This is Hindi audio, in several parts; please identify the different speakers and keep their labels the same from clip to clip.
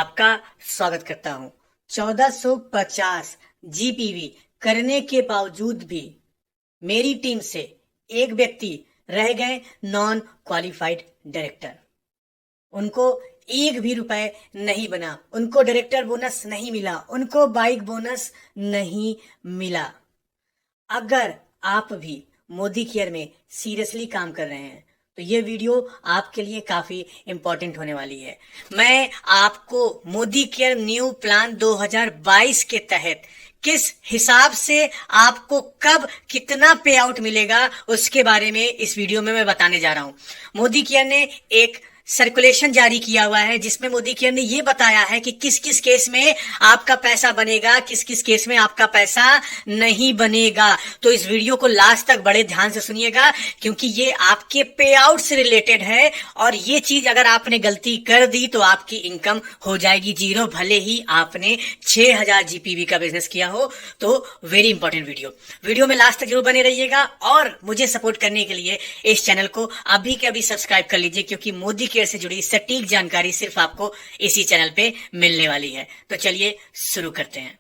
Speaker 1: आपका स्वागत करता हूं। 1450 जीपीवी करने के बावजूद भी मेरी टीम से एक व्यक्ति रह गए नॉन क्वालिफाइड डायरेक्टर। उनको एक भी रुपए नहीं बना, उनको डायरेक्टर बोनस नहीं मिला, उनको बाइक बोनस नहीं मिला। अगर आप भी मोदी केयर में सीरियसली काम कर रहे हैं तो ये वीडियो आपके लिए काफी इंपॉर्टेंट होने वाली है। मैं आपको मोदी केयर न्यू प्लान 2022 के तहत किस हिसाब से आपको कब कितना पे आउट मिलेगा उसके बारे में इस वीडियो में मैं बताने जा रहा हूं। मोदी केयर ने एक सर्कुलेशन जारी किया हुआ है जिसमें मोदी केयर ने ये बताया है कि किस किस केस में आपका पैसा बनेगा, किस किस केस में आपका पैसा नहीं बनेगा। तो इस वीडियो को लास्ट तक बड़े ध्यान से सुनिएगा क्योंकि ये आपके पे आउट से रिलेटेड है और ये चीज अगर आपने गलती कर दी तो आपकी इनकम हो जाएगी जीरो, भले ही आपने 6000 जीपीवी का बिजनेस किया हो। तो वेरी इंपॉर्टेंट वीडियो में लास्ट तक जरूर बने रहिएगा और मुझे सपोर्ट करने के लिए इस चैनल को अभी के अभी सब्सक्राइब कर लीजिए क्योंकि मोदी केयर से जुड़ी सटीक जानकारी सिर्फ आपको इसी चैनल पे मिलने वाली है। तो चलिए शुरू करते हैं।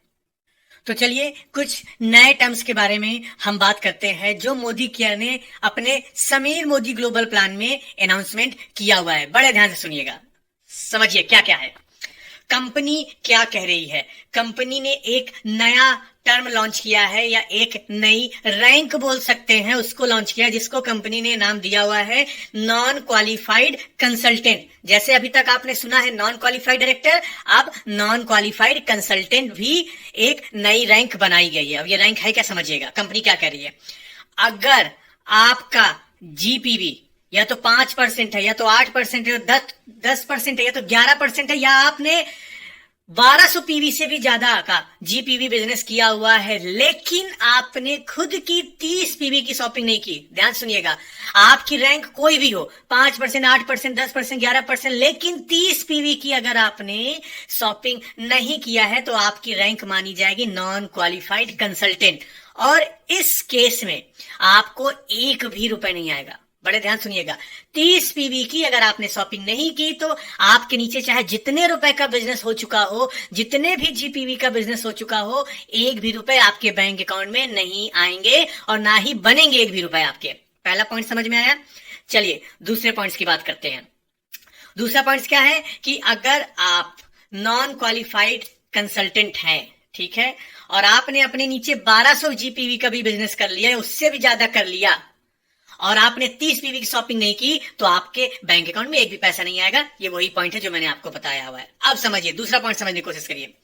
Speaker 1: तो चलिए कुछ नए टर्म्स के बारे में हम बात करते हैं जो मोदी केयर ने अपने समीर मोदी ग्लोबल प्लान में अनाउंसमेंट किया हुआ है। बड़े ध्यान से सुनिएगा, समझिए क्या क्या है, कंपनी क्या कह रही है। कंपनी ने एक नया टर्म लॉन्च किया है या एक नई रैंक बोल सकते हैं, उसको लॉन्च किया जिसको कंपनी ने नाम दिया हुआ है नॉन क्वालिफाइड कंसल्टेंट। जैसे अभी तक आपने सुना है नॉन क्वालिफाइड डायरेक्टर, अब नॉन क्वालिफाइड कंसल्टेंट भी एक नई रैंक बनाई गई है। अब ये रैंक है क्या, समझिएगा कंपनी क्या कह रही है। अगर आपका जीपीवी या तो 5% है या तो 8% है, 10% है या तो 11% है, या आपने 1200 पीवी से भी ज्यादा का जीपीवी बिजनेस किया हुआ है लेकिन आपने खुद की 30 पीवी की शॉपिंग नहीं की। ध्यान सुनिएगा, आपकी रैंक कोई भी हो, 5%, 8%, 10%, 11%, लेकिन 30 पीवी की अगर आपने शॉपिंग नहीं किया है तो आपकी रैंक मानी जाएगी नॉन क्वालिफाइड कंसल्टेंट और इस केस में आपको एक भी रुपए नहीं आएगा। बड़े ध्यान सुनिएगा, 30 पीवी की अगर आपने शॉपिंग नहीं की तो आपके नीचे चाहे जितने रुपए का बिजनेस हो चुका हो, जितने भी जीपीवी का बिजनेस हो चुका हो, एक भी रुपए आपके बैंक अकाउंट में नहीं आएंगे और ना ही बनेंगे एक भी रुपए आपके। पहला पॉइंट समझ में आया। चलिए दूसरे पॉइंट्स की बात करते हैं। दूसरा पॉइंट क्या है कि अगर आप नॉन क्वालिफाइड कंसल्टेंट हैं, ठीक है, और आपने अपने नीचे 1200 जीपीवी का भी बिजनेस कर लिया, उससे भी ज्यादा कर लिया और आपने 30 पीवी की शॉपिंग नहीं की तो आपके बैंक अकाउंट में एक भी पैसा नहीं आएगा। ये वही पॉइंट है जो मैंने आपको बताया हुआ है। अब समझिए, दूसरा पॉइंट समझने की कोशिश करिए।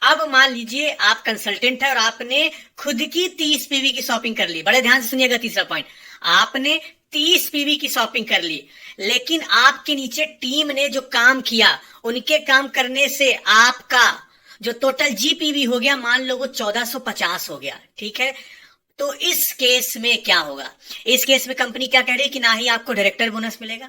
Speaker 1: अब मान लीजिए आप कंसल्टेंट है और आपने खुद की 30 पीवी की शॉपिंग कर ली। बड़े ध्यान से सुनिएगा, तीसरा पॉइंट, आपने 30 पीवी की शॉपिंग कर ली लेकिन आपके नीचे टीम ने जो काम किया उनके काम करने से आपका जो टोटल जीपीवी हो गया, मान लो वो 1450 हो गया, ठीक है। तो इस केस में क्या होगा, इस केस में कंपनी क्या कह रही है कि ना ही आपको डायरेक्टर बोनस मिलेगा,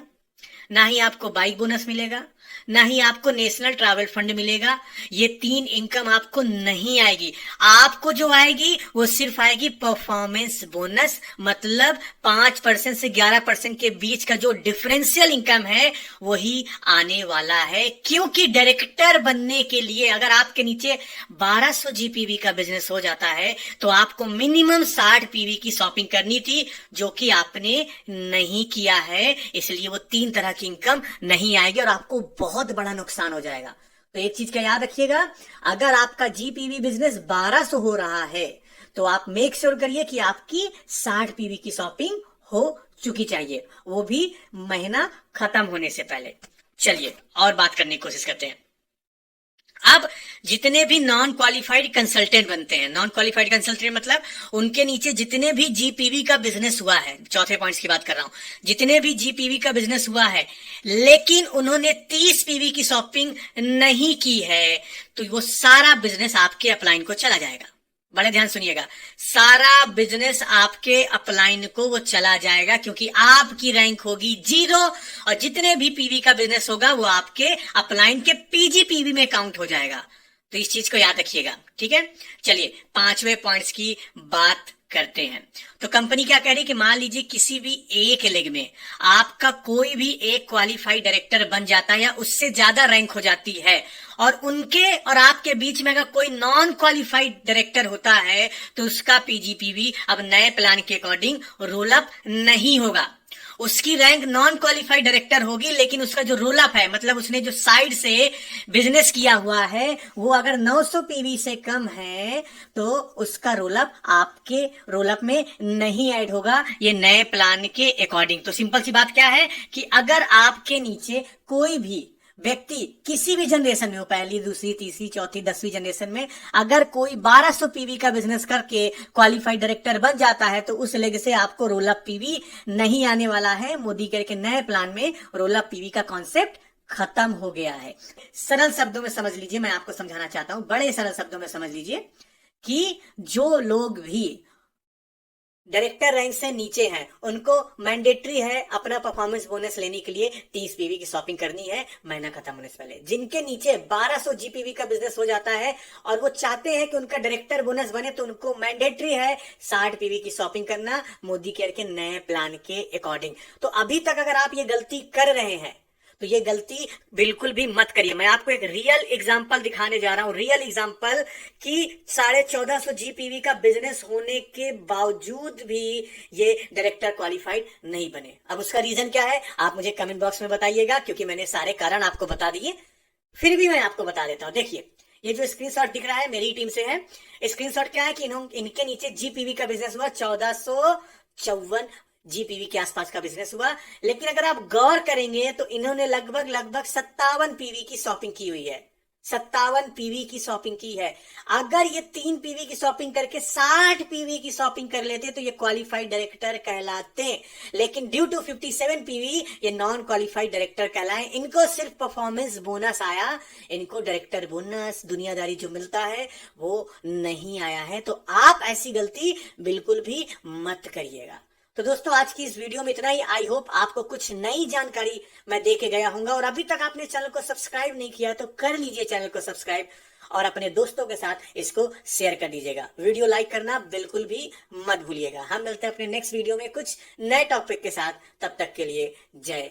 Speaker 1: ना ही आपको बाइक बोनस मिलेगा, ना ही आपको नेशनल ट्रैवल फंड मिलेगा। ये 3 इनकम आपको नहीं आएगी। आपको जो आएगी वो सिर्फ आएगी परफॉर्मेंस बोनस, मतलब 5% से 11% के बीच का जो डिफरेंशियल इनकम है वही आने वाला है। क्योंकि डायरेक्टर बनने के लिए अगर आपके नीचे 1200 जीपीवी का बिजनेस हो जाता है तो आपको मिनिमम 60 पीवी की शॉपिंग करनी थी जो कि आपने नहीं किया है, इसलिए वो 3 तरह की इनकम नहीं आएगी और आपको बहुत बड़ा नुकसान हो जाएगा। तो एक चीज का याद रखिएगा, अगर आपका जीपीवी बिजनेस 1200 हो रहा है तो आप मेक श्योर करिए कि आपकी 60 पीवी की शॉपिंग हो चुकी चाहिए, वो भी महीना खत्म होने से पहले। चलिए और बात करने की कोशिश करते हैं। अब जितने भी नॉन क्वालिफाइड कंसल्टेंट बनते हैं, नॉन क्वालिफाइड कंसल्टेंट मतलब उनके नीचे जितने भी जीपीवी का बिजनेस हुआ है, चौथे पॉइंट्स की बात कर रहा हूं, जितने भी जीपीवी का बिजनेस हुआ है लेकिन उन्होंने 30 पीवी की शॉपिंग नहीं की है तो वो सारा बिजनेस आपके अपलाइन को चला जाएगा। बड़े ध्यान सुनिएगा, सारा बिजनेस आपके अपलाइन को वो चला जाएगा क्योंकि आपकी रैंक होगी 0 और जितने भी पीवी का बिजनेस होगा वो आपके अपलाइन के पीजीपीवी में काउंट हो जाएगा। तो इस चीज को याद रखिएगा, ठीक है। चलिए 5वें पॉइंट्स की बात करते हैं। तो कंपनी क्या कह रही है कि मान लीजिए किसी भी एक लेग में आपका कोई भी एक क्वालिफाइड डायरेक्टर बन जाता है या उससे ज्यादा रैंक हो जाती है, और उनके और आपके बीच में अगर कोई नॉन क्वालिफाइड डायरेक्टर होता है तो उसका पीजीपीवी अब नए प्लान के अकॉर्डिंग रोल अप नहीं होगा। उसकी रैंक नॉन क्वालिफाइड डायरेक्टर होगी, लेकिन उसका जो रोल अप है, मतलब उसने जो साइड से बिजनेस किया हुआ है, वो अगर 900 पीवी से कम है तो उसका रोल अप आपके रोल अप में नहीं ऐड होगा, ये नए प्लान के अकॉर्डिंग। तो सिंपल सी बात क्या है कि अगर आपके नीचे कोई भी व्यक्ति किसी भी जनरेशन में हो, पहली, दूसरी, तीसरी, चौथी, 10वीं जनरेशन में, अगर कोई 1200 पीवी का बिजनेस करके क्वालिफाइड डायरेक्टर बन जाता है तो उस लेग से आपको रोल अप पीवी नहीं आने वाला है। मोदी के नए प्लान में रोल अप पीवी का कॉन्सेप्ट खत्म हो गया है। सरल शब्दों में समझ लीजिए, मैं आपको समझाना चाहता हूं, बड़े सरल शब्दों में समझ लीजिए कि जो लोग भी डायरेक्टर रैंक से नीचे हैं उनको मैंडेटरी है अपना परफॉर्मेंस बोनस लेने के लिए 30 पीवी की शॉपिंग करनी है महीना खत्म होने से पहले। जिनके नीचे 1200 जीपीवी का बिजनेस हो जाता है और वो चाहते हैं कि उनका डायरेक्टर बोनस बने तो उनको मैंडेटरी है 60 पीवी की शॉपिंग करना मोदी केयर के नए प्लान के अकॉर्डिंग। तो अभी तक अगर आप ये गलती कर रहे हैं तो ये गलती बिल्कुल भी मत करिए। मैं आपको एक रियल एग्जांपल दिखाने जा रहा हूं, रियल एग्जांपल कि 1450 जीपीवी का बिजनेस होने के बावजूद भी ये डायरेक्टर क्वालिफाइड नहीं बने। अब उसका रीजन क्या है आप मुझे कमेंट बॉक्स में बताइएगा, क्योंकि मैंने सारे कारण आपको बता दिए, फिर भी मैं आपको बता देता हूं। देखिए ये जो स्क्रीनशॉट दिख रहा है मेरी टीम से है। स्क्रीनशॉट क्या है कि इनके नीचे जीपीवी का बिजनेस हुआ 1454 जीपीवी के आसपास का बिजनेस हुआ, लेकिन अगर आप गौर करेंगे तो इन्होंने लगभग 57 पीवी की शॉपिंग की हुई है, 57 पीवी की शॉपिंग की है। अगर ये 3 पीवी की शॉपिंग करके 60 पीवी की शॉपिंग कर लेते तो ये क्वालिफाइड डायरेक्टर कहलाते, लेकिन ड्यू टू 57 पीवी ये नॉन क्वालिफाइड डायरेक्टर कहलाए। इनको सिर्फ परफॉर्मेंस बोनस आया, इनको डायरेक्टर बोनस दुनियादारी जो मिलता है वो नहीं आया है। तो आप ऐसी गलती बिल्कुल भी मत करिएगा। तो दोस्तों आज की इस वीडियो में इतना ही। आई होप आपको कुछ नई जानकारी मैं दे के गया हूंगा, और अभी तक आपने चैनल को सब्सक्राइब नहीं किया तो कर लीजिए चैनल को सब्सक्राइब और अपने दोस्तों के साथ इसको शेयर कर दीजिएगा। वीडियो लाइक करना बिल्कुल भी मत भूलिएगा। हम मिलते हैं अपने नेक्स्ट वीडियो में कुछ नए टॉपिक के साथ, तब तक के लिए जय